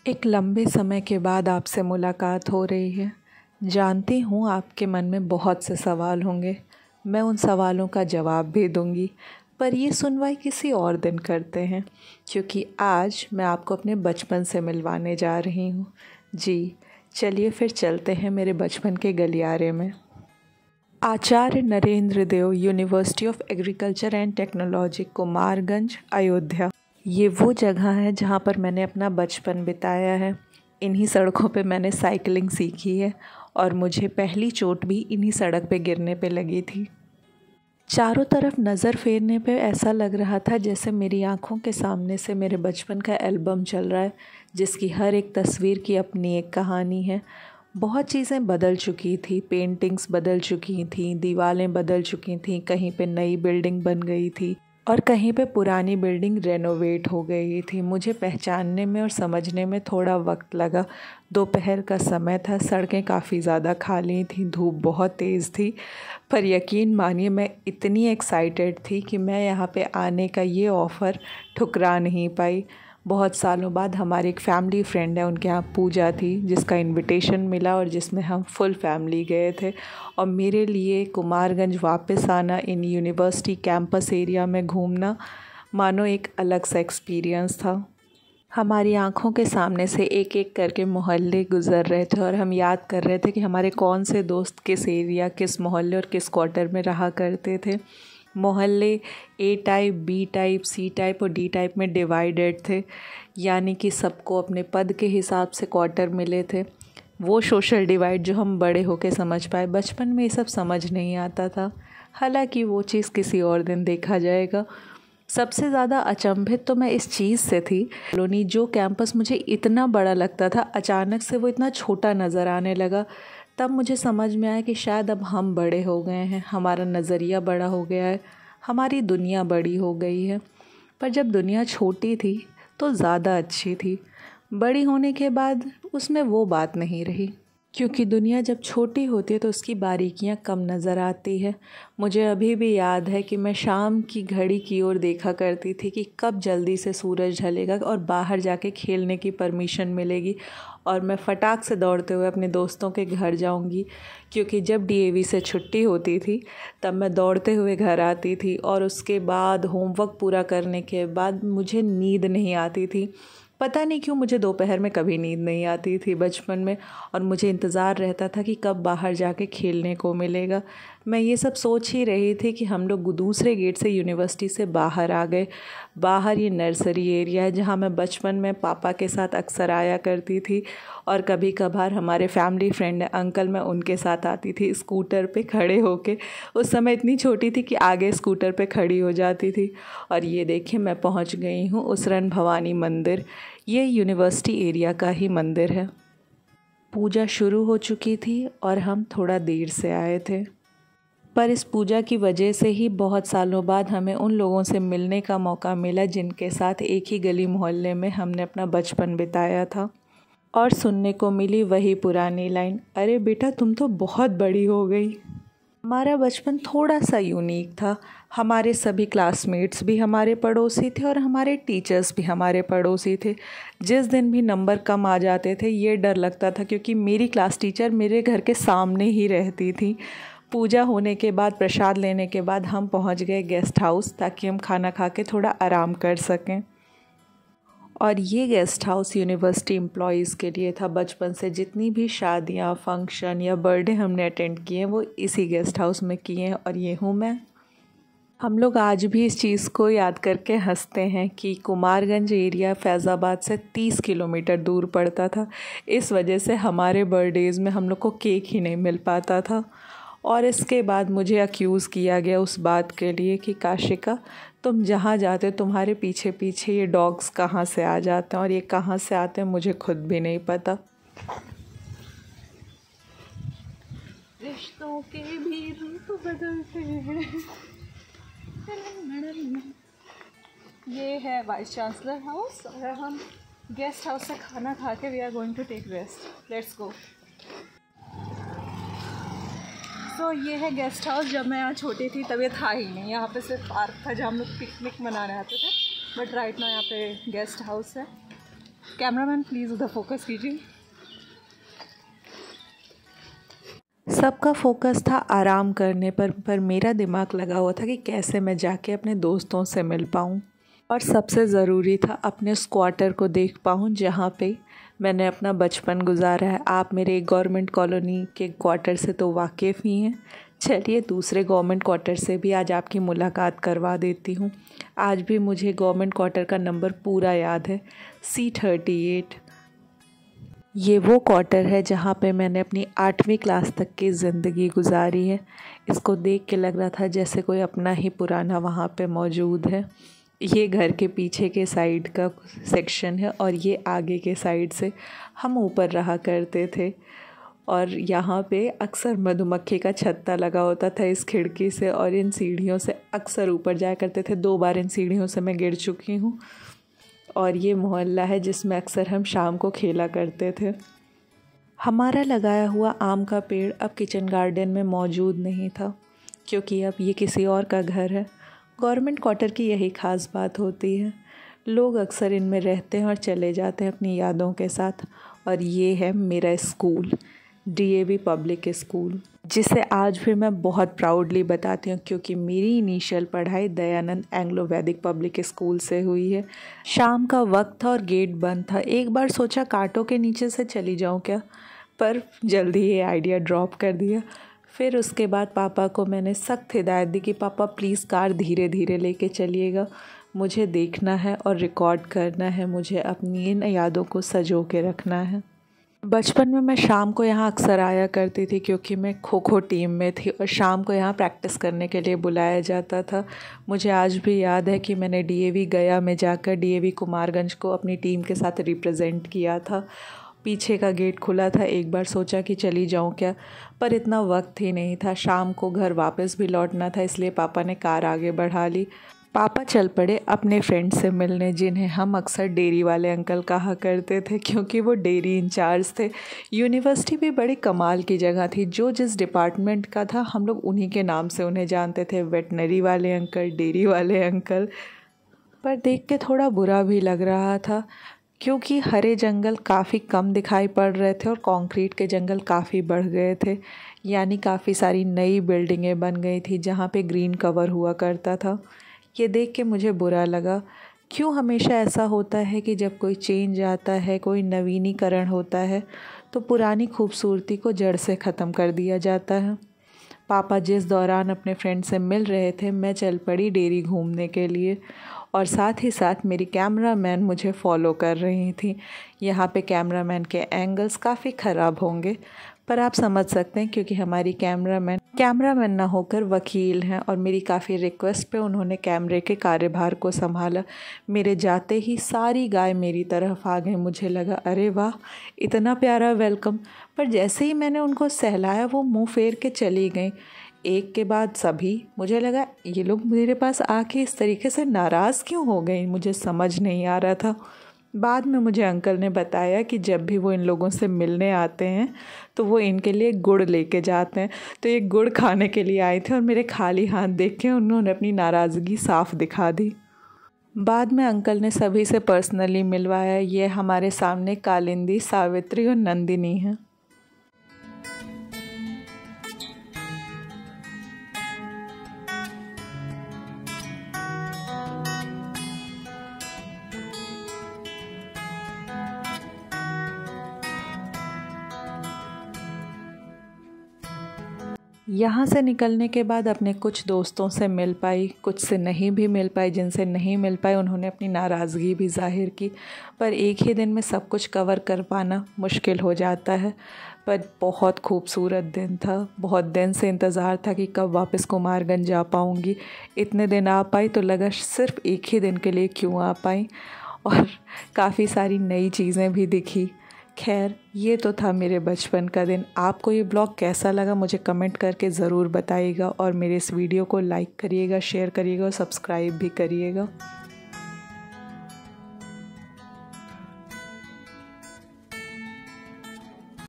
एक लंबे समय के बाद आपसे मुलाकात हो रही है। जानती हूँ आपके मन में बहुत से सवाल होंगे। मैं उन सवालों का जवाब भी दूँगी, पर ये सुनवाई किसी और दिन करते हैं, क्योंकि आज मैं आपको अपने बचपन से मिलवाने जा रही हूँ। जी, चलिए फिर चलते हैं मेरे बचपन के गलियारे में। Acharya Narendra Dev university of agriculture and technology, Kumarganj, Ayodhya. ये वो जगह है जहाँ पर मैंने अपना बचपन बिताया है। इन्हीं सड़कों पे मैंने साइकिलिंग सीखी है और मुझे पहली चोट भी इन्हीं सड़क पे गिरने पे लगी थी। चारों तरफ नज़र फेरने पे ऐसा लग रहा था जैसे मेरी आँखों के सामने से मेरे बचपन का एल्बम चल रहा है, जिसकी हर एक तस्वीर की अपनी एक कहानी है। बहुत चीज़ें बदल चुकी थी, पेंटिंग्स बदल चुकी थी, दीवारें बदल चुकी थी, कहीं पे नई बिल्डिंग बन गई थी और कहीं पे पुरानी बिल्डिंग रेनोवेट हो गई थी। मुझे पहचानने में और समझने में थोड़ा वक्त लगा। दोपहर का समय था, सड़कें काफ़ी ज़्यादा खाली थी, धूप बहुत तेज़ थी, पर यकीन मानिए मैं इतनी एक्साइटेड थी कि मैं यहाँ पे आने का ये ऑफ़र ठुकरा नहीं पाई। बहुत सालों बाद हमारी एक फ़ैमिली फ्रेंड है, उनके यहाँ पूजा थी जिसका इनविटेशन मिला और जिसमें हम फुल फैमिली गए थे। और मेरे लिए कुमारगंज वापस आना, इन यूनिवर्सिटी कैंपस एरिया में घूमना, मानो एक अलग सा एक्सपीरियंस था। हमारी आंखों के सामने से एक एक करके मोहल्ले गुज़र रहे थे और हम याद कर रहे थे कि हमारे कौन से दोस्त किस एरिया, किस मोहल्ले और किस क्वार्टर में रहा करते थे। मोहल्ले A type, B type, C type और डी टाइप में डिवाइडेड थे, यानी कि सबको अपने पद के हिसाब से क्वार्टर मिले थे। वो सोशल डिवाइड जो हम बड़े होके समझ पाए, बचपन में ये सब समझ नहीं आता था। हालांकि वो चीज़ किसी और दिन देखा जाएगा। सबसे ज़्यादा अचंभित तो मैं इस चीज़ से थी, कॉलोनी जो कैंपस मुझे इतना बड़ा लगता था, अचानक से वो इतना छोटा नज़र आने लगा। तब मुझे समझ में आया कि शायद अब हम बड़े हो गए हैं, हमारा नज़रिया बड़ा हो गया है, हमारी दुनिया बड़ी हो गई है। पर जब दुनिया छोटी थी तो ज़्यादा अच्छी थी। बड़ी होने के बाद उसमें वो बात नहीं रही, क्योंकि दुनिया जब छोटी होती है तो उसकी बारीकियां कम नज़र आती है। मुझे अभी भी याद है कि मैं शाम की घड़ी की ओर देखा करती थी कि कब जल्दी से सूरज ढलेगा और बाहर जाके खेलने की परमिशन मिलेगी और मैं फटाक से दौड़ते हुए अपने दोस्तों के घर जाऊंगी, क्योंकि जब डीएवी से छुट्टी होती थी तब मैं दौड़ते हुए घर आती थी और उसके बाद होमवर्क पूरा करने के बाद मुझे नींद नहीं आती थी। पता नहीं क्यों मुझे दोपहर में कभी नींद नहीं आती थी बचपन में, और मुझे इंतज़ार रहता था कि कब बाहर जाके खेलने को मिलेगा। मैं ये सब सोच ही रही थी कि हम लोग दूसरे गेट से यूनिवर्सिटी से बाहर आ गए। बाहर ये नर्सरी एरिया है जहाँ मैं बचपन में पापा के साथ अक्सर आया करती थी, और कभी कभार हमारे फैमिली फ्रेंड अंकल, मैं उनके साथ आती थी स्कूटर पे खड़े होके। उस समय इतनी छोटी थी कि आगे स्कूटर पे खड़ी हो जाती थी। और ये देखिए मैं पहुँच गई हूँ उसरन भवानी मंदिर। ये यूनिवर्सिटी एरिया का ही मंदिर है। पूजा शुरू हो चुकी थी और हम थोड़ा देर से आए थे, पर इस पूजा की वजह से ही बहुत सालों बाद हमें उन लोगों से मिलने का मौका मिला जिनके साथ एक ही गली मोहल्ले में हमने अपना बचपन बिताया था। और सुनने को मिली वही पुरानी लाइन, अरे बेटा तुम तो बहुत बड़ी हो गई। हमारा बचपन थोड़ा सा यूनिक था। हमारे सभी क्लासमेट्स भी हमारे पड़ोसी थे और हमारे टीचर्स भी हमारे पड़ोसी थे। जिस दिन भी नंबर कम आ जाते थे ये डर लगता था, क्योंकि मेरी क्लास टीचर मेरे घर के सामने ही रहती थी। पूजा होने के बाद, प्रसाद लेने के बाद हम पहुंच गए गेस्ट हाउस, ताकि हम खाना खा के थोड़ा आराम कर सकें। और ये गेस्ट हाउस यूनिवर्सिटी एम्प्लॉयज़ के लिए था। बचपन से जितनी भी शादियाँ, फंक्शन या बर्थडे हमने अटेंड किए हैं वो इसी गेस्ट हाउस में किए हैं, और ये हूँ मैं। हम लोग आज भी इस चीज़ को याद करके हंसते हैं कि कुमारगंज एरिया फैज़ाबाद से 30 किलोमीटर दूर पड़ता था। इस वजह से हमारे बर्थडेज़ में हम लोग को केक ही नहीं मिल पाता था। और इसके बाद मुझे अक्यूज़ किया गया उस बात के लिए कि काशिका, तुम जहाँ जाते हो तुम्हारे पीछे पीछे ये डॉग्स कहाँ से आ जाते हैं, और ये कहाँ से आते हैं मुझे खुद भी नहीं पता। रिश्तों के भी रूप बदलते हैं। ये है वाइस चांसलर हाउस, और हम गेस्ट हाउस से खाना खा के we are going to take rest. Let's go. तो ये है गेस्ट हाउस। जब मैं यहाँ छोटी थी तब ये था ही नहीं, यहाँ पे सिर्फ पार्क था जहाँ हम लोग पिकनिक मनाने आते थे, बट राइट नाउ यहाँ पे गेस्ट हाउस है। कैमरामैन प्लीज़ उधर फोकस कीजिए। सबका फोकस था आराम करने पर मेरा दिमाग लगा हुआ था कि कैसे मैं जाके अपने दोस्तों से मिल पाऊँ, और सबसे ज़रूरी था अपने स्क्वाटर को देख पाऊँ जहाँ पे मैंने अपना बचपन गुजारा है। आप मेरे गवर्नमेंट कॉलोनी के क्वार्टर से तो वाकिफ़ ही हैं, चलिए दूसरे गवर्नमेंट क्वार्टर से भी आज आपकी मुलाकात करवा देती हूँ। आज भी मुझे गवर्नमेंट क्वार्टर का नंबर पूरा याद है, C38। ये वो क्वार्टर है जहाँ पे मैंने अपनी 8वीं क्लास तक की ज़िंदगी गुजारी है। इसको देख के लग रहा था जैसे कोई अपना ही पुराना वहाँ पे मौजूद है। ये घर के पीछे के साइड का सेक्शन है और ये आगे के साइड से हम ऊपर रहा करते थे, और यहाँ पे अक्सर मधुमक्खी का छत्ता लगा होता था इस खिड़की से, और इन सीढ़ियों से अक्सर ऊपर जाया करते थे। 2 बार इन सीढ़ियों से मैं गिर चुकी हूँ। और ये मोहल्ला है जिसमें अक्सर हम शाम को खेला करते थे। हमारा लगाया हुआ आम का पेड़ अब किचन गार्डन में मौजूद नहीं था, क्योंकि अब ये किसी और का घर है। गवर्नमेंट क्वार्टर की यही ख़ास बात होती है, लोग अक्सर इनमें रहते हैं और चले जाते हैं अपनी यादों के साथ। और ये है मेरा स्कूल, DAV पब्लिक स्कूल, जिसे आज भी मैं बहुत प्राउडली बताती हूँ, क्योंकि मेरी इनिशियल पढ़ाई दयानंद एंग्लो वैदिक पब्लिक स्कूल से हुई है। शाम का वक्त था और गेट बंद था। एक बार सोचा कांटों के नीचे से चली जाऊँ क्या, पर जल्दी ये आइडिया ड्रॉप कर दिया। फिर उसके बाद पापा को मैंने सख्त हिदायत दी कि पापा प्लीज़ कार धीरे धीरे लेके चलिएगा, मुझे देखना है और रिकॉर्ड करना है, मुझे अपनी इन यादों को संजो के रखना है। बचपन में मैं शाम को यहाँ अक्सर आया करती थी, क्योंकि मैं खो खो टीम में थी और शाम को यहाँ प्रैक्टिस करने के लिए बुलाया जाता था। मुझे आज भी याद है कि मैंने DAV गया में जाकर DAV कुमारगंज को अपनी टीम के साथ रिप्रेजेंट किया था। पीछे का गेट खुला था, एक बार सोचा कि चली जाऊँ क्या, पर इतना वक्त ही नहीं था। शाम को घर वापस भी लौटना था, इसलिए पापा ने कार आगे बढ़ा ली। पापा चल पड़े अपने फ्रेंड से मिलने, जिन्हें हम अक्सर डेयरी वाले अंकल कहा करते थे, क्योंकि वो डेयरी इंचार्ज थे। यूनिवर्सिटी भी बड़ी कमाल की जगह थी, जो जिस डिपार्टमेंट का था हम लोग उन्हीं के नाम से उन्हें जानते थे, वेटनरी वाले अंकल, डेयरी वाले अंकल। पर देख के थोड़ा बुरा भी लग रहा था, क्योंकि हरे जंगल काफ़ी कम दिखाई पड़ रहे थे और कंक्रीट के जंगल काफ़ी बढ़ गए थे। यानी काफ़ी सारी नई बिल्डिंगें बन गई थी जहाँ पे ग्रीन कवर हुआ करता था। ये देख के मुझे बुरा लगा। क्यों हमेशा ऐसा होता है कि जब कोई चेंज आता है, कोई नवीनीकरण होता है, तो पुरानी खूबसूरती को जड़ से ख़त्म कर दिया जाता है। पापा जिस दौरान अपने फ्रेंड से मिल रहे थे, मैं चल पड़ी डेयरी घूमने के लिए, और साथ ही साथ मेरी कैमरामैन मुझे फॉलो कर रही थी। यहाँ पे कैमरामैन के एंगल्स काफ़ी ख़राब होंगे, पर आप समझ सकते हैं, क्योंकि हमारी कैमरामैन ना होकर वकील हैं, और मेरी काफ़ी रिक्वेस्ट पे उन्होंने कैमरे के कार्यभार को संभाला। मेरे जाते ही सारी गाय मेरी तरफ आ गई। मुझे लगा अरे वाह, इतना प्यारा वेलकम। पर जैसे ही मैंने उनको सहलाया, वो मुंह फेर के चली गई, एक के बाद सभी। मुझे लगा ये लोग मेरे पास आके इस तरीके से नाराज़ क्यों हो गई, मुझे समझ नहीं आ रहा था। बाद में मुझे अंकल ने बताया कि जब भी वो इन लोगों से मिलने आते हैं तो वो इनके लिए गुड़ लेके जाते हैं। तो ये गुड़ खाने के लिए आए थे और मेरे खाली हाथ देख के उन्होंने अपनी नाराज़गी साफ दिखा दी। बाद में अंकल ने सभी से पर्सनली मिलवाया। ये हमारे सामने कालिंदी, सावित्री और नंदिनी हैं। यहाँ से निकलने के बाद अपने कुछ दोस्तों से मिल पाई, कुछ से नहीं भी मिल पाई। जिनसे नहीं मिल पाई उन्होंने अपनी नाराज़गी भी ज़ाहिर की, पर एक ही दिन में सब कुछ कवर कर पाना मुश्किल हो जाता है। पर बहुत खूबसूरत दिन था, बहुत दिन से इंतज़ार था कि कब वापस कुमारगंज जा पाऊँगी। इतने दिन आ पाई तो लगा सिर्फ़ एक ही दिन के लिए क्यों आ पाई, और काफ़ी सारी नई चीज़ें भी दिखी। खैर, ये तो था मेरे बचपन का दिन। आपको ये ब्लॉग कैसा लगा मुझे कमेंट करके ज़रूर बताइएगा, और मेरे इस वीडियो को लाइक करिएगा, शेयर करिएगा और सब्सक्राइब भी करिएगा।